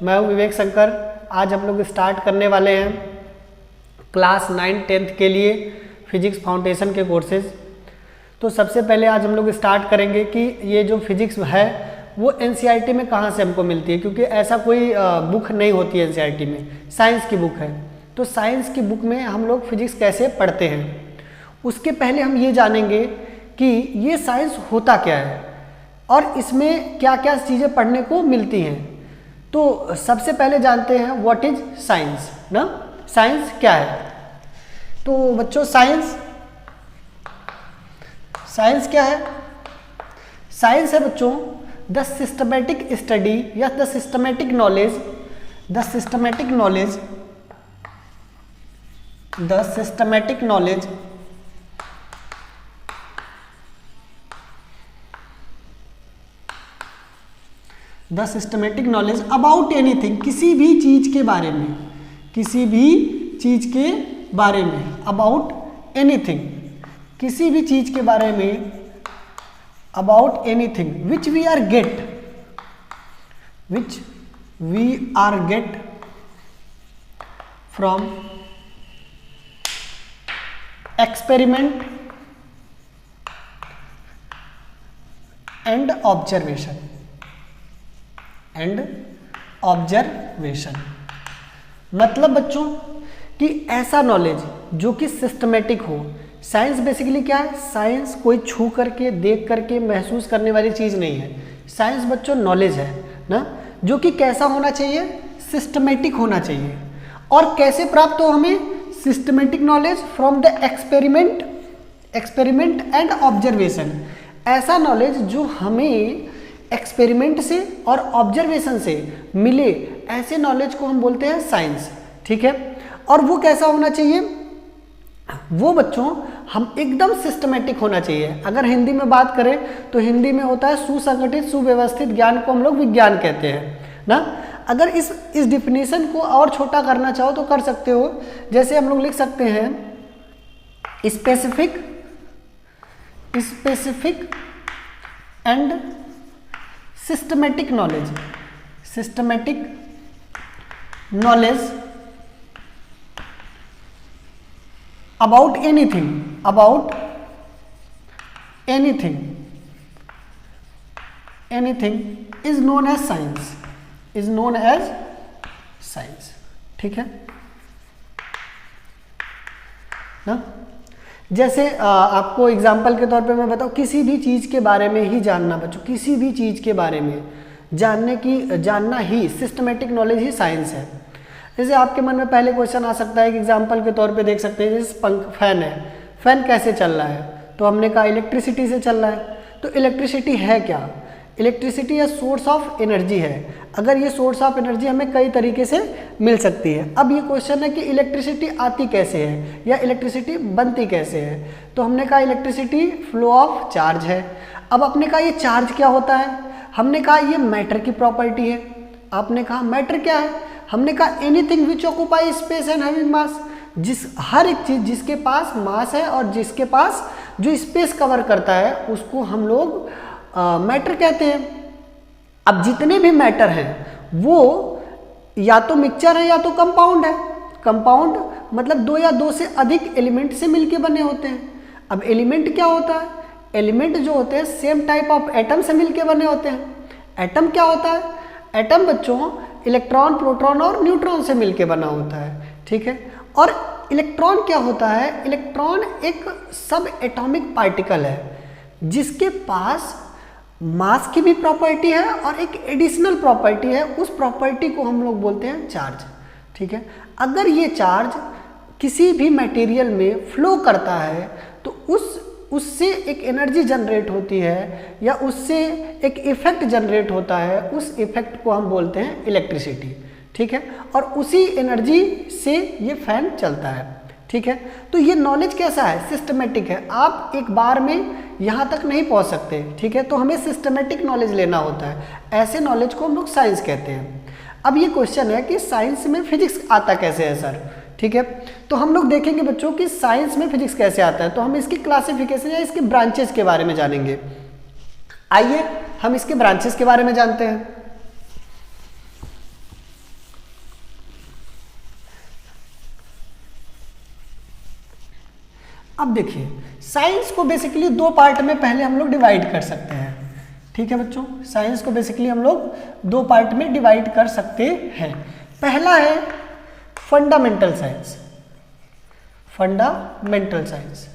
मैं हूं विवेक शंकर। आज हम लोग स्टार्ट करने वाले हैं क्लास 9-10 के लिए फिजिक्स फाउंडेशन के कोर्सेज। तो सबसे पहले आज हम लोग स्टार्ट करेंगे कि ये जो फिजिक्स है वो एनसीईआरटी में कहाँ से हमको मिलती है, क्योंकि ऐसा कोई बुक नहीं होती है एनसीईआरटी में, साइंस की बुक है। तो साइंस की बुक में हम लोग फिजिक्स कैसे पढ़ते हैं, उसके पहले हम ये जानेंगे कि ये साइंस होता क्या है और इसमें क्या क्या चीज़ें पढ़ने को मिलती हैं। तो सबसे पहले जानते हैं व्हाट इज साइंस ना, साइंस क्या है। तो बच्चों साइंस क्या है? साइंस है बच्चों द सिस्टमेटिक स्टडी या the systematic knowledge about anything, किसी भी चीज के बारे में, अबाउट एनीथिंग, किसी भी चीज के बारे में, about anything which we are get from experiment and observation मतलब बच्चों कि ऐसा नॉलेज जो कि सिस्टमेटिक हो। साइंस बेसिकली क्या है? साइंस कोई छू करके, देख करके महसूस करने वाली चीज़ नहीं है। साइंस बच्चों नॉलेज है ना, जो कि कैसा होना चाहिए? सिस्टमेटिक होना चाहिए। और कैसे प्राप्त हो हमें systematic knowledge? From the experiment and observation. ऐसा नॉलेज जो हमें एक्सपेरिमेंट से और ऑब्जर्वेशन से मिले, ऐसे नॉलेज को हम बोलते हैं साइंस। ठीक है, और वो कैसा होना चाहिए? वो बच्चों हम एकदम सिस्टमेटिक होना चाहिए। अगर हिंदी में बात करें तो हिंदी में होता है सुसंगठित सुव्यवस्थित ज्ञान को हम लोग विज्ञान कहते हैं ना। अगर इस डिफिनीशन को और छोटा करना चाहो तो कर सकते हो। जैसे हम लोग लिख सकते हैं specific and systematic knowledge about anything is known as science। ठीक है ना। जैसे आपको एग्जाम्पल के तौर पे मैं बताऊँ, किसी भी चीज़ के बारे में ही जानना बच्चों, किसी भी चीज़ के बारे में जानना ही सिस्टमेटिक नॉलेज ही साइंस है। जैसे आपके मन में पहले क्वेश्चन आ सकता है कि एग्जाम्पल के तौर पे देख सकते हैं, जैसे फैन है, फैन कैसे चल रहा है? तो हमने कहा इलेक्ट्रिसिटी से चल रहा है। तो इलेक्ट्रिसिटी है क्या? इलेक्ट्रिसिटी या सोर्स ऑफ एनर्जी है। अगर ये सोर्स ऑफ एनर्जी हमें कई तरीके से मिल सकती है। अब ये क्वेश्चन है कि इलेक्ट्रिसिटी आती कैसे है या इलेक्ट्रिसिटी बनती कैसे है। तो हमने कहा इलेक्ट्रिसिटी फ्लो ऑफ चार्ज है। अब आपने कहा ये चार्ज क्या होता है? हमने कहा ये मैटर की प्रॉपर्टी है। आपने कहा मैटर क्या है? हमने कहा anything which occupy space and having mass, हर एक चीज जिसके पास मास है और जिसके पास जो स्पेस कवर करता है उसको हम लोग मैटर कहते हैं। अब जितने भी मैटर हैं वो या तो मिक्सचर है या तो कंपाउंड है। कंपाउंड मतलब दो या दो से अधिक एलिमेंट से मिलके बने होते हैं। अब एलिमेंट क्या होता है? एलिमेंट जो होते हैं सेम टाइप ऑफ एटम से मिलके बने होते हैं। एटम क्या होता है? एटम बच्चों इलेक्ट्रॉन, प्रोटॉन और न्यूट्रॉन से मिलके बना होता है। ठीक है, और इलेक्ट्रॉन क्या होता है? इलेक्ट्रॉन एक सब एटॉमिक पार्टिकल है जिसके पास मास की भी प्रॉपर्टी है और एक एडिशनल प्रॉपर्टी है। उस प्रॉपर्टी को हम लोग बोलते हैं चार्ज। ठीक है, अगर ये चार्ज किसी भी मटेरियल में फ्लो करता है तो उससे एक एनर्जी जनरेट होती है या उससे एक इफेक्ट जनरेट होता है। उस इफेक्ट को हम बोलते हैं इलेक्ट्रिसिटी। ठीक है, और उसी एनर्जी से ये फैन चलता है। ठीक है, तो ये नॉलेज कैसा है? सिस्टमेटिक है। आप एक बार में यहाँ तक नहीं पहुँच सकते। ठीक है, तो हमें सिस्टमेटिक नॉलेज लेना होता है। ऐसे नॉलेज को हम लोग साइंस कहते हैं। अब ये क्वेश्चन है कि साइंस में फिजिक्स आता कैसे है सर? ठीक है, तो हम लोग देखेंगे बच्चों कि साइंस में फिजिक्स कैसे आता है। तो हम इसकी क्लासिफिकेशन या इसके ब्रांचेस के बारे में जानेंगे। आइए हम इसके ब्रांचेस के बारे में जानते हैं। अब देखिए साइंस को बेसिकली दो पार्ट में पहले हम लोग डिवाइड कर सकते हैं, ठीक है बच्चों। साइंस को बेसिकली हम लोग दो पार्ट में डिवाइड कर सकते हैं। पहला है फंडामेंटल साइंस, फंडामेंटल साइंस,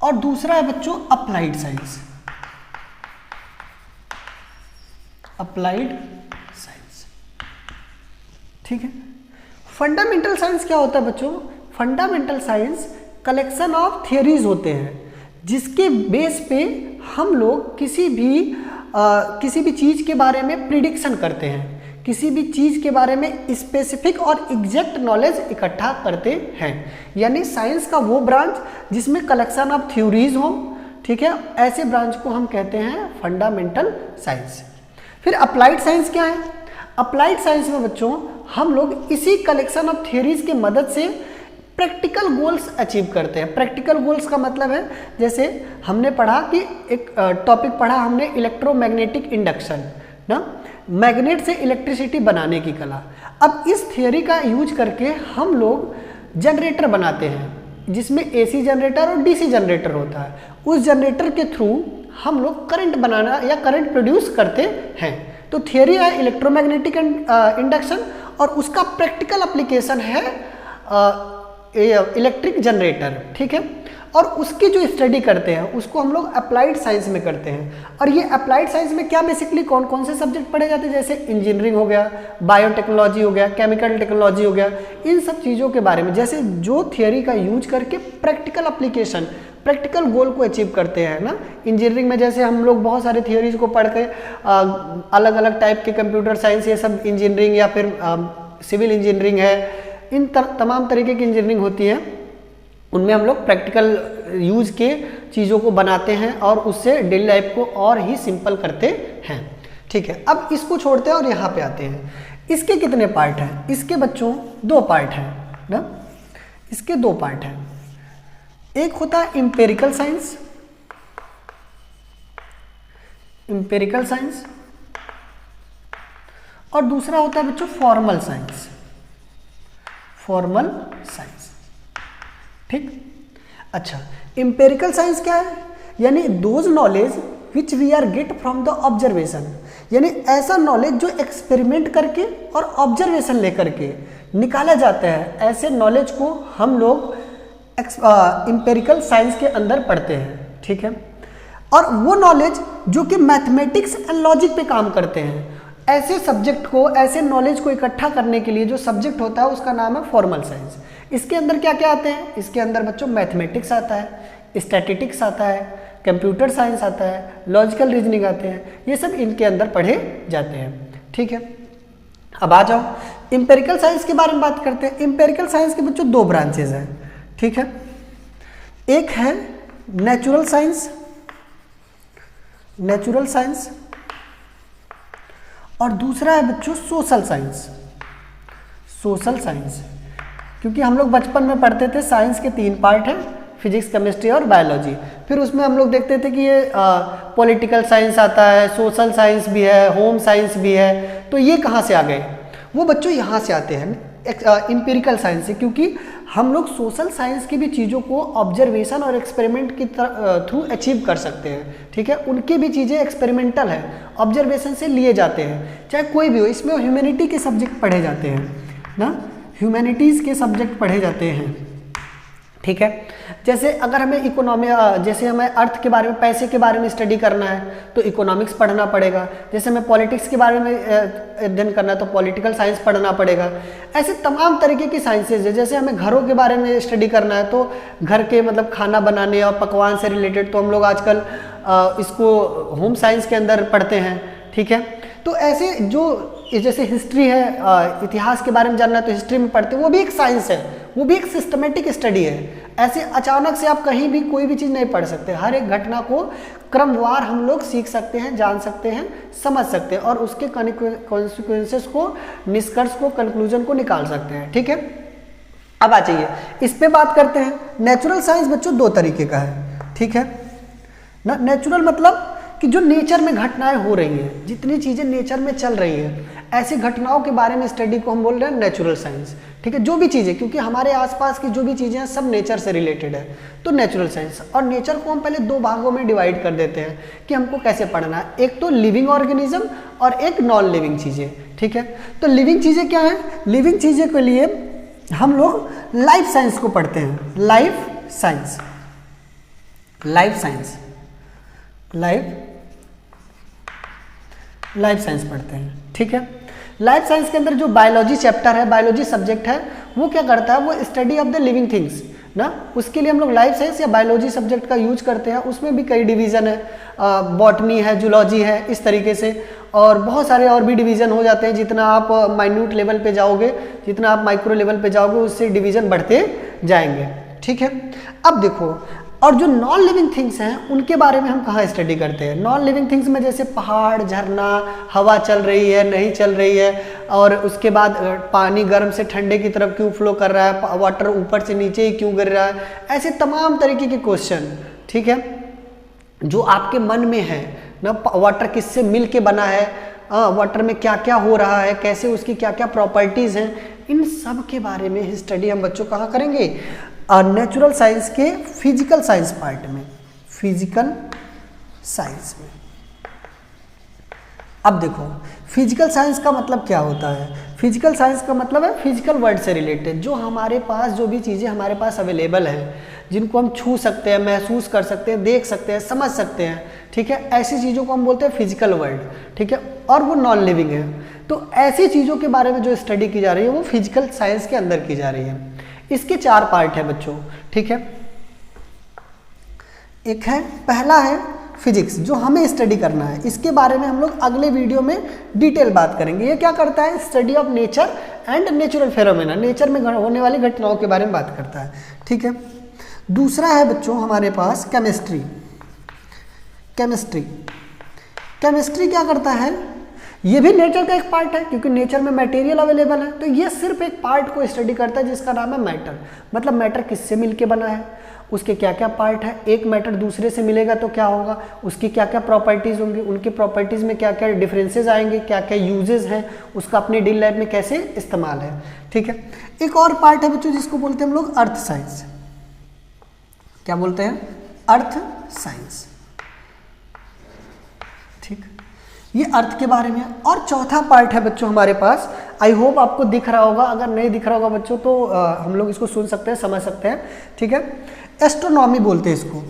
और दूसरा है बच्चों अप्लाइड साइंस, अप्लाइड साइंस, ठीक है। फंडामेंटल साइंस क्या होता है बच्चों? Fundamental science collection of theories होते हैं जिसके बेस पे हम लोग किसी भी चीज़ के बारे में प्रिडिक्शन करते हैं, किसी भी चीज़ के बारे में स्पेसिफिक और एग्जैक्ट नॉलेज इकट्ठा करते हैं। यानी साइंस का वो ब्रांच जिसमें कलेक्शन ऑफ थ्योरीज हो, ठीक है, ऐसे ब्रांच को हम कहते हैं फंडामेंटल साइंस। फिर अप्लाइड साइंस क्या है? अप्लाइड साइंस में बच्चों हम लोग इसी कलेक्शन ऑफ थ्योरीज की मदद से प्रैक्टिकल गोल्स अचीव करते हैं। प्रैक्टिकल गोल्स का मतलब है, जैसे हमने पढ़ा कि एक टॉपिक पढ़ा हमने इलेक्ट्रोमैग्नेटिक इंडक्शन ना, मैग्नेट से इलेक्ट्रिसिटी बनाने की कला। अब इस थियरी का यूज करके हम लोग जनरेटर बनाते हैं जिसमें एसी जनरेटर और डीसी जनरेटर होता है। उस जनरेटर के थ्रू हम लोग करंट बनाना या करंट प्रोड्यूस करते हैं। तो थियरी है इलेक्ट्रोमैग्नेटिक इंडक्शन और उसका प्रैक्टिकल एप्लीकेशन है इलेक्ट्रिक जनरेटर, ठीक है। और उसकी जो स्टडी करते हैं उसको हम लोग अप्लाइड साइंस में करते हैं। और ये अप्लाइड साइंस में क्या बेसिकली कौन कौन से सब्जेक्ट पढ़े जाते हैं? जैसे इंजीनियरिंग हो गया, बायोटेक्नोलॉजी हो गया, केमिकल टेक्नोलॉजी हो गया, इन सब चीज़ों के बारे में, जैसे जो थियरी का यूज करके प्रैक्टिकल एप्लीकेशन, प्रैक्टिकल गोल को अचीव करते हैं ना। इंजीनियरिंग में जैसे हम लोग बहुत सारे थियरीज को पढ़ के अलग अलग टाइप के कंप्यूटर साइंस, ये सब इंजीनियरिंग या फिर सिविल इंजीनियरिंग है, इन तमाम तरीके की इंजीनियरिंग होती है, उनमें हम लोग प्रैक्टिकल यूज के चीज़ों को बनाते हैं और उससे डेली लाइफ को और ही सिंपल करते हैं, ठीक है। अब इसको छोड़ते हैं और यहाँ पे आते हैं। इसके कितने पार्ट हैं? इसके बच्चों दो पार्ट हैं ना, इसके दो पार्ट हैं। एक होता है एम्पिरिकल साइंस, एम्पिरिकल साइंस, और दूसरा होता है बच्चों फॉर्मल साइंस, फॉर्मल साइंस, ठीक। अच्छा, एम्पिरिकल साइंस क्या है? यानी those knowledge which we are get from the observation, यानी ऐसा नॉलेज जो एक्सपेरिमेंट करके और ऑब्जर्वेशन लेकर के निकाला जाता है, ऐसे नॉलेज को हम लोग एम्पिरिकल साइंस के अंदर पढ़ते हैं, ठीक है। और वो नॉलेज जो कि मैथमेटिक्स एंड लॉजिक पे काम करते हैं, ऐसे सब्जेक्ट को, ऐसे नॉलेज को इकट्ठा करने के लिए जो सब्जेक्ट होता है उसका नाम है फॉर्मल साइंस। इसके अंदर क्या क्या आते हैं? इसके अंदर बच्चों मैथमेटिक्स आता है, स्टैटिस्टिक्स आता है, कंप्यूटर साइंस आता है, लॉजिकल रीजनिंग आते हैं, ये सब इनके अंदर पढ़े जाते हैं, ठीक है। अब आ जाओ एम्पिरिकल साइंस के बारे में बात करते हैं। एम्पिरिकल साइंस के बच्चों दो ब्रांचेज हैं, ठीक है। एक है नेचुरल साइंस, नेचुरल साइंस, और दूसरा है बच्चों सोशल साइंस, सोशल साइंस। क्योंकि हम लोग बचपन में पढ़ते थे साइंस के तीन पार्ट हैं, फिजिक्स, केमिस्ट्री और बायोलॉजी। फिर उसमें हम लोग देखते थे कि ये पॉलिटिकल साइंस आता है, सोशल साइंस भी है, होम साइंस भी है। तो ये कहाँ से आ गए? वो बच्चों यहाँ से आते हैं एम्पिरिकल साइंस से, क्योंकि हम लोग सोशल साइंस की भी चीज़ों को ऑब्जर्वेशन और एक्सपेरिमेंट की थ्रू अचीव कर सकते हैं, ठीक है। उनकी भी चीज़ें एक्सपेरिमेंटल है, ऑब्जर्वेशन से लिए जाते हैं, चाहे कोई भी हो। इसमें ह्यूमैनिटी के सब्जेक्ट पढ़े जाते हैं ना, ह्यूमैनिटीज़ के सब्जेक्ट पढ़े जाते हैं, ठीक है। जैसे अगर हमें इकोनॉमी, जैसे हमें अर्थ के बारे में, पैसे के बारे में स्टडी करना है तो इकोनॉमिक्स पढ़ना पड़ेगा। जैसे हमें पॉलिटिक्स के बारे में अध्ययन करना है तो पॉलिटिकल साइंस पढ़ना पड़ेगा। ऐसे तमाम तरीके की साइंसेज है। जैसे हमें घरों के बारे में स्टडी करना है तो घर के मतलब खाना बनाने और पकवान से रिलेटेड तो हम लोग आजकल इसको होम साइंस के अंदर पढ़ते हैं, ठीक है। तो ऐसे जो जैसे हिस्ट्री है, इतिहास के बारे में जानना है तो हिस्ट्री में पढ़ते हैं, वो भी एक साइंस है, वो भी एक सिस्टमेटिक स्टडी है। ऐसे अचानक से आप कहीं भी कोई भी चीज़ नहीं पढ़ सकते। हर एक घटना को क्रमवार हम लोग सीख सकते हैं, जान सकते हैं, समझ सकते हैं और उसके कॉन्सिक्वेंसेस को, निष्कर्ष को, कंक्लूजन को निकाल सकते हैं, ठीक है। अब आ जाइए इस पे बात करते हैं। नेचुरल साइंस बच्चों दो तरीके का है, ठीक है ना। नेचुरल मतलब कि जो नेचर में घटनाएं हो रही हैं, जितनी चीज़ें नेचर में चल रही हैं, ऐसी घटनाओं के बारे में स्टडी को हम बोल रहे हैं नेचुरल साइंस, ठीक है, जो भी चीज़ें, क्योंकि हमारे आसपास की जो भी चीज़ें हैं सब नेचर से रिलेटेड है, तो नेचुरल साइंस। और नेचर को हम पहले दो भागों में डिवाइड कर देते हैं कि हमको कैसे पढ़ना है, एक तो लिविंग ऑर्गेनिज्म और एक नॉन लिविंग चीज़ें। ठीक है, तो लिविंग चीज़ें क्या है, लिविंग चीज़ें के लिए हम लोग लाइफ साइंस को पढ़ते हैं, life science, life science, life science पढ़ते हैं। ठीक है, लाइफ साइंस के अंदर जो बायोलॉजी चैप्टर है, बायोलॉजी सब्जेक्ट है, वो क्या करता है, वो study of the living things ना, उसके लिए हम लोग लाइफ साइंस या बायोलॉजी सब्जेक्ट का यूज करते हैं। उसमें भी कई डिवीज़न है, बॉटनी है, जूलॉजी है, इस तरीके से, और बहुत सारे और भी डिवीज़न हो जाते हैं। जितना आप माइन्यूट लेवल पे जाओगे, जितना आप माइक्रो लेवल पे जाओगे, उससे डिवीज़न बढ़ते जाएंगे। ठीक है, अब देखो, और जो नॉन लिविंग थिंग्स हैं उनके बारे में हम कहाँ स्टडी करते हैं। नॉन लिविंग थिंग्स में जैसे पहाड़, झरना, हवा चल रही है नहीं चल रही है, और उसके बाद पानी गर्म से ठंडे की तरफ क्यों फ्लो कर रहा है, वाटर ऊपर से नीचे ही क्यों गिर रहा है, ऐसे तमाम तरीके के क्वेश्चन, ठीक है, जो आपके मन में है ना। वाटर किससे मिल के बना है, वाटर में क्या क्या हो रहा है, कैसे उसकी क्या क्या प्रॉपर्टीज़ हैं, इन सब के बारे में स्टडी हम बच्चों कहाँ करेंगे, नेचुरल साइंस के फिजिकल साइंस पार्ट में, फिजिकल साइंस में। अब देखो, फिजिकल साइंस का मतलब क्या होता है। फिजिकल साइंस का मतलब है फिजिकल वर्ल्ड से रिलेटेड, जो हमारे पास जो भी चीज़ें हमारे पास अवेलेबल हैं, जिनको हम छू सकते हैं, महसूस कर सकते हैं, देख सकते हैं, समझ सकते हैं। ठीक है, ऐसी चीज़ों को हम बोलते हैं फिजिकल वर्ल्ड। ठीक है, और वो नॉन लिविंग है। तो ऐसी चीज़ों के बारे में जो स्टडी की जा रही है वो फिजिकल साइंस के अंदर की जा रही है। इसके 4 पार्ट है बच्चों। ठीक है, एक है, पहला है फिजिक्स, जो हमें स्टडी करना है। इसके बारे में हम लोग अगले वीडियो में डिटेल बात करेंगे। ये क्या करता है, study of nature and natural phenomena, nature में होने वाली घटनाओं के बारे में बात करता है। ठीक है, दूसरा है बच्चों हमारे पास केमिस्ट्री। केमिस्ट्री, केमिस्ट्री क्या करता है, ये भी नेचर का एक पार्ट है, क्योंकि नेचर में मटेरियल अवेलेबल है। तो ये सिर्फ एक पार्ट को स्टडी करता है जिसका नाम है मैटर। मतलब मैटर किससे मिलके बना है, उसके क्या क्या पार्ट है, एक मैटर दूसरे से मिलेगा तो क्या होगा, उसकी क्या क्या प्रॉपर्टीज़ होंगी, उनकी प्रॉपर्टीज़ में क्या क्या डिफरेंसेस आएंगे, क्या क्या यूजेस हैं, उसका अपनी डेली लाइफ में कैसे इस्तेमाल है। ठीक है, एक और पार्ट है बच्चों जिसको बोलते हैं हम लोग अर्थ साइंस। क्या बोलते हैं, अर्थ साइंस। ठीक, ये अर्थ के बारे में। और चौथा पार्ट है बच्चों हमारे पास, आई होप आपको दिख रहा होगा, अगर नहीं दिख रहा होगा बच्चों तो हम लोग इसको सुन सकते हैं, समझ सकते हैं। ठीक है, एस्ट्रोनॉमी बोलते हैं इसको,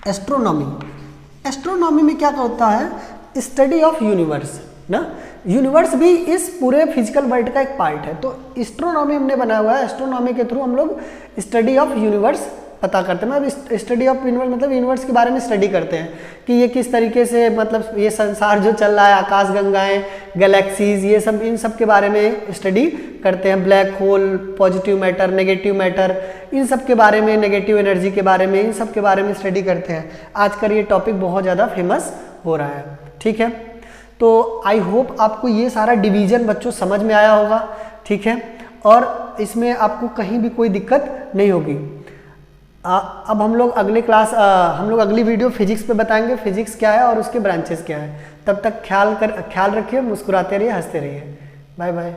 एस्ट्रोनॉमी। एस्ट्रोनॉमी में क्या होता है, स्टडी ऑफ यूनिवर्स ना। यूनिवर्स भी इस पूरे फिजिकल वर्ल्ड का एक पार्ट है। तो एस्ट्रोनॉमी हमने बनाया हुआ है, एस्ट्रोनॉमी के थ्रू हम लोग स्टडी ऑफ यूनिवर्स पता करते हैं। मतलब स्टडी ऑफ यूनिवर्स मतलब यूनिवर्स के बारे में स्टडी करते हैं कि ये किस तरीके से, मतलब ये संसार जो चल रहा है, आकाश गंगाएं, गैलेक्सीज, ये सब, इन सब के बारे में स्टडी करते हैं। Black hole, positive matter, negative matter, इन सब के बारे में, नेगेटिव एनर्जी के बारे में, इन सब के बारे में स्टडी करते हैं। आजकल ये टॉपिक बहुत ज़्यादा फेमस हो रहा है। ठीक है, तो आई होप आपको ये सारा डिवीज़न बच्चों समझ में आया होगा। ठीक है, और इसमें आपको कहीं भी कोई दिक्कत नहीं होगी। अब हम लोग अगली वीडियो फिजिक्स पे बताएंगे, फिजिक्स क्या है और उसके ब्रांचेस क्या है। तब तक ख्याल रखिए, मुस्कुराते रहिए, हंसते रहिए। Bye bye.